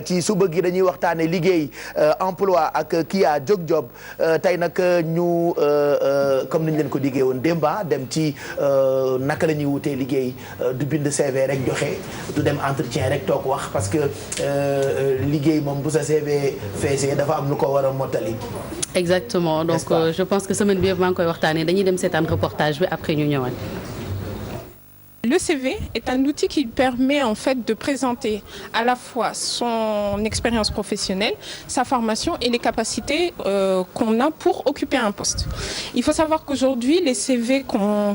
ci suba gi dañuy waxtaane liggéey emploi ak Kia Jóg Job tey nag ñu comme niñ leen ko diggee woon démba dem ci naka la ñuy wutee liggéey du bind CV rek joxe du dem entretien rek toog wax parce que liggéey moom bu sa CV feesee dafa am lu ko war a mottali. Exactement donc je pense que semaine bi yëpp maa ngi koy waxtaanee dañuy dem seetaan reportage bi après ñu ñëwaat. Le CV est un outil qui permet en fait de présenter à la fois son expérience professionnelle, sa formation et les capacités qu'on a pour occuper un poste. Il faut savoir qu'aujourd'hui, les CV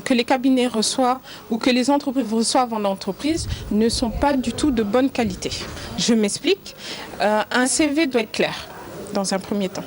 que les cabinets reçoivent ou que les entreprises reçoivent en entreprise ne sont pas du tout de bonne qualité. Je m'explique. Un CV doit être clair dans un premier temps.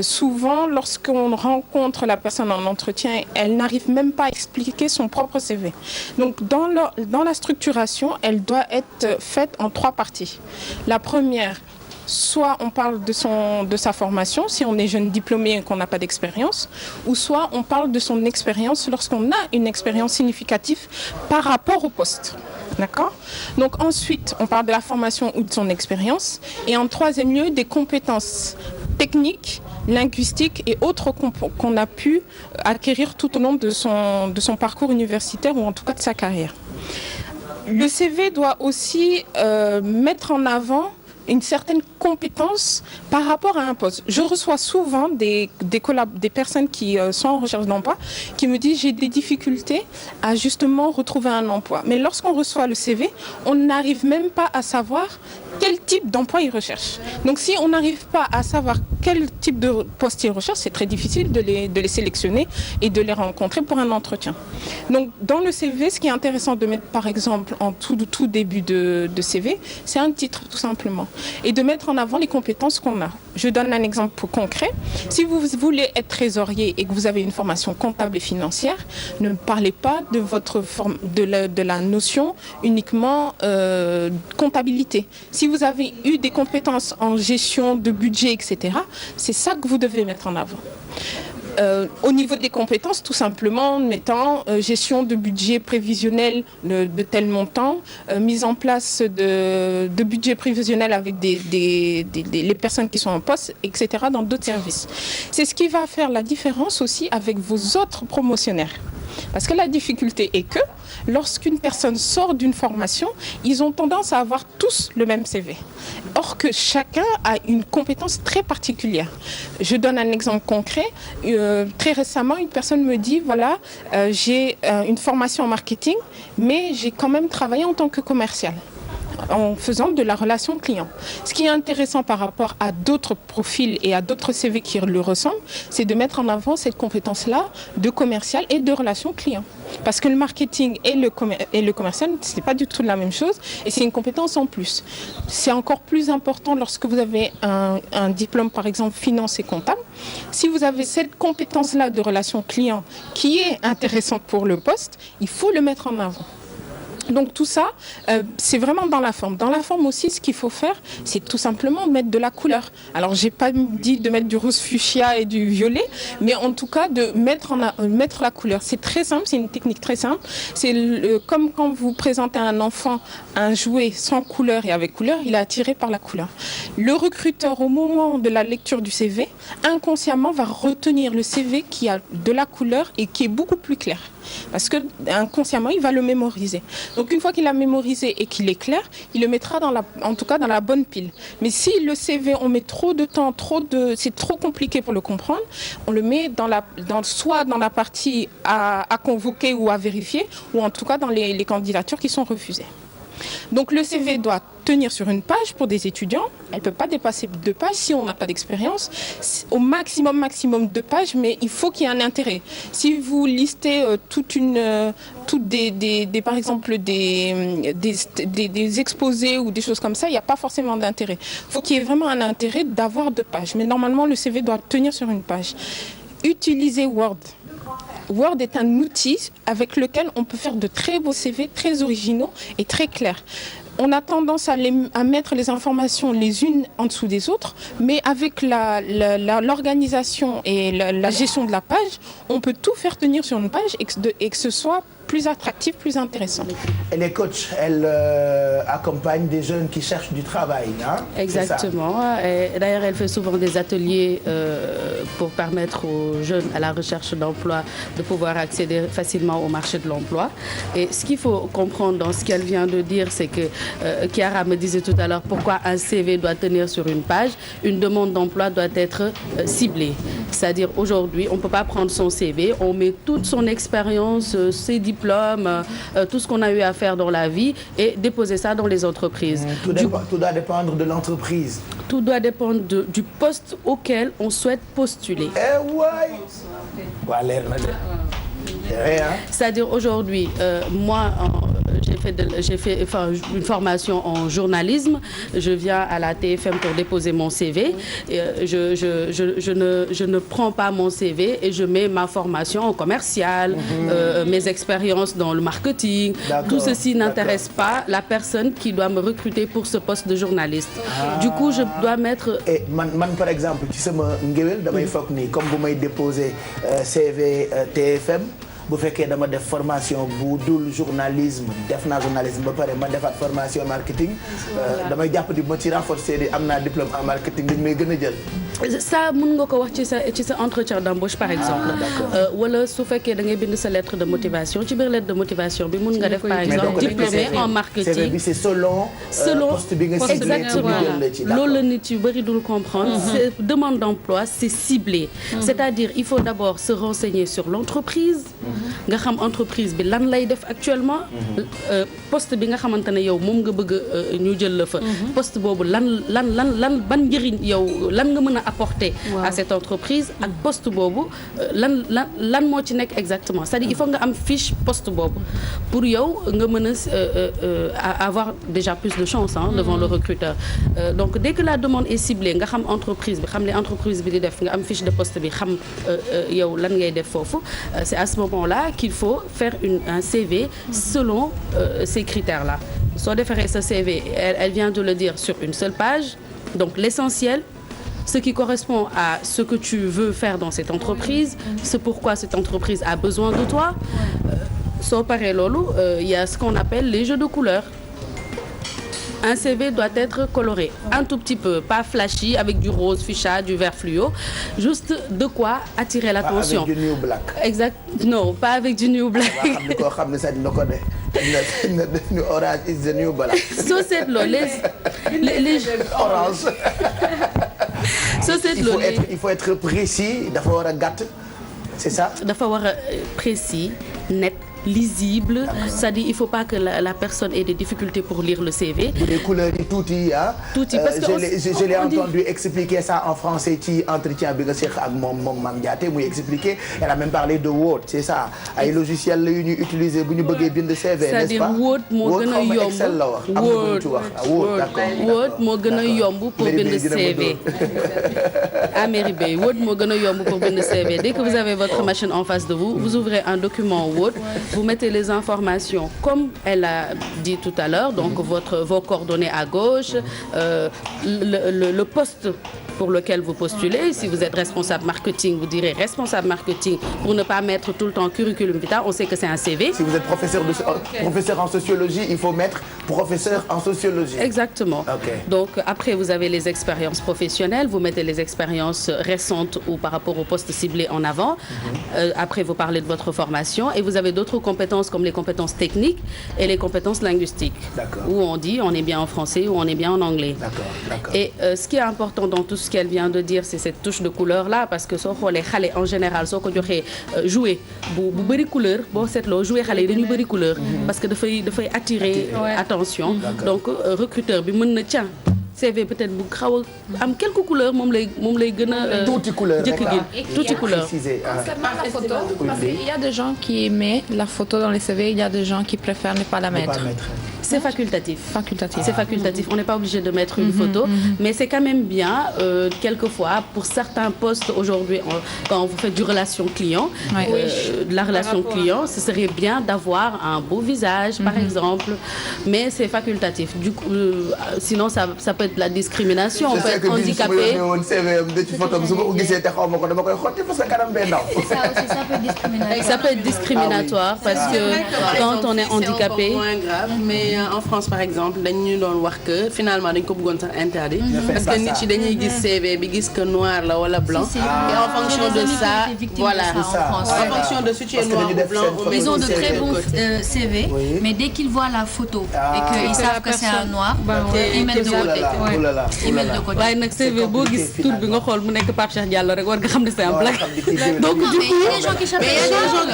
Souvent, lorsqu'on rencontre la personne en entretien, elle n'arrive même pas à expliquer son propre CV. Donc, dans la structuration, elle doit être faite en 3 parties. La première, soit on parle de sa formation, si on est jeune diplômé et qu'on n'a pas d'expérience, ou soit on parle de son expérience lorsqu'on a une expérience significative par rapport au poste. D'accord ? Donc ensuite, on parle de la formation ou de son expérience. Et en 3e lieu, des compétences techniques, linguistiques et autres qu'on a pu acquérir tout au long de son parcours universitaire ou en tout cas de sa carrière. Le CV doit aussi mettre en avant une certaine compétence par rapport à un poste. Je reçois souvent des personnes qui sont en recherche d'emploi qui me disent j'ai des difficultés à justement retrouver un emploi. Mais lorsqu'on reçoit le CV, on n'arrive même pas à savoir quel type d'emploi ils recherchent. Donc si on n'arrive pas à savoir quel type de poste ils recherchent, c'est très difficile de les sélectionner et de les rencontrer pour un entretien. Donc dans le CV, ce qui est intéressant de mettre par exemple en tout début de CV, c'est un titre tout simplement. Et de mettre en avant les compétences qu'on a. Je donne un exemple concret. Si vous voulez être trésorier et que vous avez une formation comptable et financière, ne parlez pas de la notion uniquement comptabilité. Si vous avez eu des compétences en gestion de budget, etc., c'est ça que vous devez mettre en avant. Au niveau des compétences, tout simplement, mettant gestion de budget prévisionnel de tel montant, mise en place de budget prévisionnel avec les personnes qui sont en poste, etc., dans d'autres services. C'est ce qui va faire la différence aussi avec vos autres promotionnaires. Parce que la difficulté est que lorsqu'une personne sort d'une formation, ils ont tendance à avoir tous le même CV. Or que chacun a une compétence très particulière. Je donne un exemple concret. Très récemment, une personne me dit, voilà, j'ai une formation en marketing, mais j'ai quand même travaillé en tant que commercial, en faisant de la relation client. Ce qui est intéressant par rapport à d'autres profils et à d'autres CV qui le ressemblent, c'est de mettre en avant cette compétence-là de commercial et de relation client. Parce que le marketing et le commercial, ce n'est pas du tout la même chose et c'est une compétence en plus. C'est encore plus important lorsque vous avez un diplôme, par exemple, finance et comptable. Si vous avez cette compétence-là de relation client qui est intéressante pour le poste, il faut le mettre en avant. Donc tout ça, c'est vraiment dans la forme. Dans la forme aussi, ce qu'il faut faire, c'est tout simplement mettre de la couleur. Alors, j'ai pas dit de mettre du rose fuchsia et du violet, mais en tout cas de mettre la couleur. C'est très simple, c'est une technique très simple. C'est comme quand vous présentez à un enfant un jouet sans couleur et avec couleur, il est attiré par la couleur. Le recruteur, au moment de la lecture du CV, inconsciemment va retenir le CV qui a de la couleur et qui est beaucoup plus clair. Parce que inconsciemment, il va le mémoriser. Donc une fois qu'il a mémorisé et qu'il est clair, il le mettra en tout cas dans la bonne pile. Mais si le CV, on met trop de temps, c'est trop compliqué pour le comprendre, on le met soit dans la partie à convoquer ou à vérifier, ou en tout cas dans les candidatures qui sont refusées. Donc le CV doit tenir sur une page pour des étudiants. Elle ne peut pas dépasser 2 pages si on n'a pas d'expérience. Au maximum 2 pages, mais il faut qu'il y ait un intérêt. Si vous listez par exemple des exposés ou des choses comme ça, il n'y a pas forcément d'intérêt. Il faut qu'il y ait vraiment un intérêt d'avoir 2 pages. Mais normalement, le CV doit tenir sur une page. Utilisez Word. Word est un outil avec lequel on peut faire de très beaux CV, très originaux et très clairs. On a tendance à mettre les informations les unes en dessous des autres, mais avec l'organisation et la gestion de la page, on peut tout faire tenir sur une page et que ce soit plus attractif, plus intéressant. Et les coachs, elles accompagnent des jeunes qui cherchent du travail, hein? Exactement. Et d'ailleurs, elle fait souvent des ateliers pour permettre aux jeunes à la recherche d'emploi de pouvoir accéder facilement au marché de l'emploi. Et ce qu'il faut comprendre dans ce qu'elle vient de dire, c'est que Chiara me disait tout à l'heure pourquoi un CV doit tenir sur une page. Une demande d'emploi doit être ciblée. C'est-à-dire aujourd'hui, on ne peut pas prendre son CV, on met toute son expérience, ses diplômes, tout ce qu'on a eu à faire dans la vie et déposer ça dans les entreprises. Tout doit dépendre de l'entreprise. Tout doit dépendre du poste auquel on souhaite postuler. C'est-à-dire aujourd'hui, moi, j'ai fait une formation en journalisme. Je viens à la TFM pour déposer mon CV. Je ne prends pas mon CV et je mets ma formation en commercial, mes expériences dans le marketing. Tout ceci n'intéresse pas la personne qui doit me recruter pour ce poste de journaliste. Du coup, je dois mettre... Et man par exemple, ci sama ngéwél damay foog ni comme bu may déposer CV TFM. bu fekkee dama def formation bu dul journalisme def naa journalisme ba pare ma defaat formation marketing damay jàpp di ma ci renforcer di am naa diplôme en marketing dañ may gën a jël. ça mën nga ko wax ci sa entretien d'embauche par exemple. wala su fekkee da ngay bind sa lettre de motivation ci biir lettre de motivation bi mën nga def par exemple diplômé en marketing. CV bi c'est selon poste bi nga ciblé. Exactement loolu la nit yu bëri dul comprendre. Demande d'emploi c'est ciblé. C'est-à-dire il faut d'abord se renseigner sur l'entreprise. nga xam entreprise bi lan lay def actuellement. Poste bi nga xamante ne yow moom nga bëgg ñu jël la fa. Poste boobu lan ban njëriñ yow lan nga mën a apporter à cette entreprise ak poste boobu lan moo ci nekk exactement c'est-à-dire il faut nga am fiche poste boobu pour yow nga mën a avoir déjà plus de chance devant le recruteur. Donc dès que la demande est ciblée nga xam entreprise bi xam les entreprise bi di def nga am fiche de poste bi xam yow lan ngay def foofu c'est à ce moment-là qu'il faut faire un CV selon ces critères-là. Soo defaree sa CV, elle vient de le dire sur une seule page. Donc l'essentiel, ce qui correspond à ce que tu veux faire dans cette entreprise, c'est pourquoi cette entreprise a besoin de toi. Soo paree loolu, il y a ce qu'on appelle les jeux de couleurs. Un CV doit être coloré, un tout petit peu, pas flashy, avec du rose fuchsia, du vert fluo, juste de quoi attirer l'attention. Pas avec du new black. Exact, non, pas avec du new black. Orange is the new black. Soo seetloo les orange. Soo seetloo il faut être précis, dafa war a gàtt, c'est ça? Dafa war a précis, net. Lisible, c'est-à-dire il faut pas que la personne ait des difficultés pour lire le CV. Les couleurs yi tuuti tuuti parce que je l'ai entendu expliquer ça en français ci entretien bi nga seq ak moom Mame Diaté muy expliquer. Elle a même parlé de Word, c'est ça. Ay logiciel la yu ñuy utiliser bu ñu bëggee bind CV, n'est-ce pas? Word moo gën a yomb. Excel la wax. Word moo gën a yomb pour bind CV. Word moo gën a yomb pour bind CV. Dès que vous avez votre machine en face de vous, vous ouvrez un document Word. Vous mettez les informations comme elle a dit tout à l'heure, donc vos coordonnées à gauche, le poste pour lequel vous postulez. Si vous êtes responsable marketing, vous direz responsable marketing pour ne pas mettre tout le temps curriculum vitae. On sait que c'est un CV. Si vous êtes professeur en sociologie, il faut mettre professeur en sociologie. Exactement. Okay. Donc après, vous avez les expériences professionnelles. Vous mettez les expériences récentes ou par rapport au poste ciblé en avant. Après, vous parlez de votre formation et vous avez d'autres compétences comme les compétences techniques et les compétences linguistiques. Où on dit on est bien en français ou on est bien en anglais. D'accord. Et ce qui est important dans tout ce qu'elle vient de dire, c'est cette touche de couleur là, parce que soo xoolee xale en général soo ko joxee jouer bu bëri couleur boo seetloo jouer xale yi dañuy bëri couleur parce que dafay attirer attention. Donc recruteur bi mën na tiens CV peut-être bu xaw a am quelques couleurs moom lay gën a tuuti couleur tuuti couleur. Concernant la photo, parce qu'il y a des gens qui aiment la photo dans les CV, il y a des gens qui préfèrent ne pas la mettre. C'est facultatif. C'est facultatif. On n'est pas obligé de mettre une photo, mais c'est quand même bien, quelquefois, pour certains postes aujourd'hui, quand vous faites du relation client, de la relation client, ce serait bien d'avoir un beau visage, par exemple, mais c'est facultatif. Du coup, sinon, ça peut être de la discrimination. On peut être handicapé. Ça peut être discriminatoire parce que quand on est handicapé. C'est moins grave, mais en France par exemple dañu doon wax que finalement dañ ko bëggoon sax interdit. Parce que nit yi dañuy gis CV bi gis que noir la wala blanc. Et en fonction de ça, voilà. En fonction de si tu es noir ou blanc, ils ont de très bons CV, mais dès qu'ils voient la photo et qu'ils savent que c'est un noir, ils mettent de côté. Ils mettent de côté. waaye nag CV boo gis tur bi nga xool mu nekk Pape Cheikh Diallo rek war nga xam ne c'est un black. Donc du coup, il y a des gens qui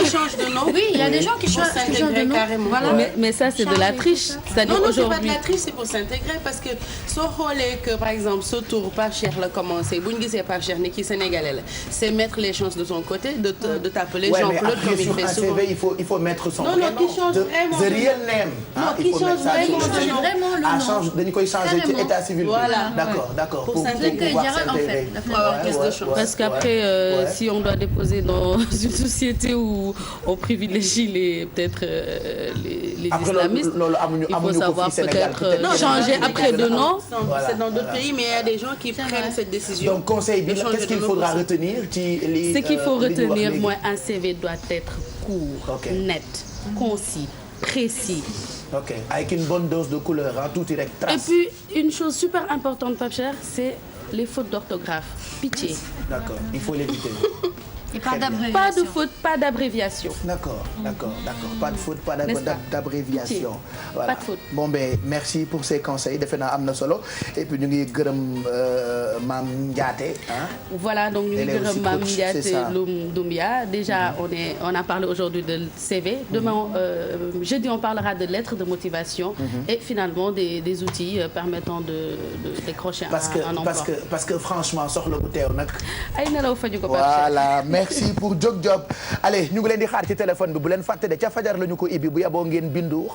changent de nom. Oui, il y a des gens qui changent de nom. Voilà. Mais ça c'est de la triche. C'est-à-dire non, aujourd'hui. c'est pas de la triche, c'est pour s'intégrer parce que soo xoolee que par exemple ce tour Pape Cheikh la commencé bu ñu gisee Pape Cheikh ne kii sénégalais la, c'est mettre les chances de son côté de t'appeler Jean-Claude comme il fait souvent. CV, il faut mettre son non, prénom. qui change vraiment the real name. Non, qui change vraiment le nom. Dañu koy changer ci état civil. Voilà. D'accord. Pour s'intégrer en fait. Parce qu'après, si on doit déposer dans une société où on privilégie peut-être les islamistes, il faut savoir peut-être changer après de nom. C'est dans d'autres pays, mais il y a des gens qui prennent cette décision. Donc conseil bi, qu'est-ce qu'il faudra retenir ci li Ce qu'il faut retenir, moi, un CV doit être court, net, concis, précis. Ok, avec une bonne dose de couleur, tout direct. Trace. Et puis une chose super importante, Pape Cheikh, c'est les fautes d'orthographe. Pitié. D'accord, il faut l'éviter. Et pas d'abréviation. Pas de faute, pas d'abréviation. D'accord. Pas de faute, pas d'abréviation. Voilà. Pas de faute. Bon merci pour ces conseils. Defe naa am na solo. Et puis ñu ngi gërëm Mame Ndiaté. Voilà, donc ñu ngi gërëm Mame Ndiaté Loum Doumbia. Déjà, on a parlé aujourd'hui de CV. Demain, jeudi, on parlera de lettres de motivation et finalement des outils permettant de décrocher un emploi. Parce que franchement, soxla bu teew nag. Ay nelaw faju ko Pape Cheikh. Voilà. Merci pour Jóg Job. Allez ñu ngi leen di xaar ci téléphone bi bu leen fàtte de ca fajar la ñu ko ibbi bu yaboo ngeen bindu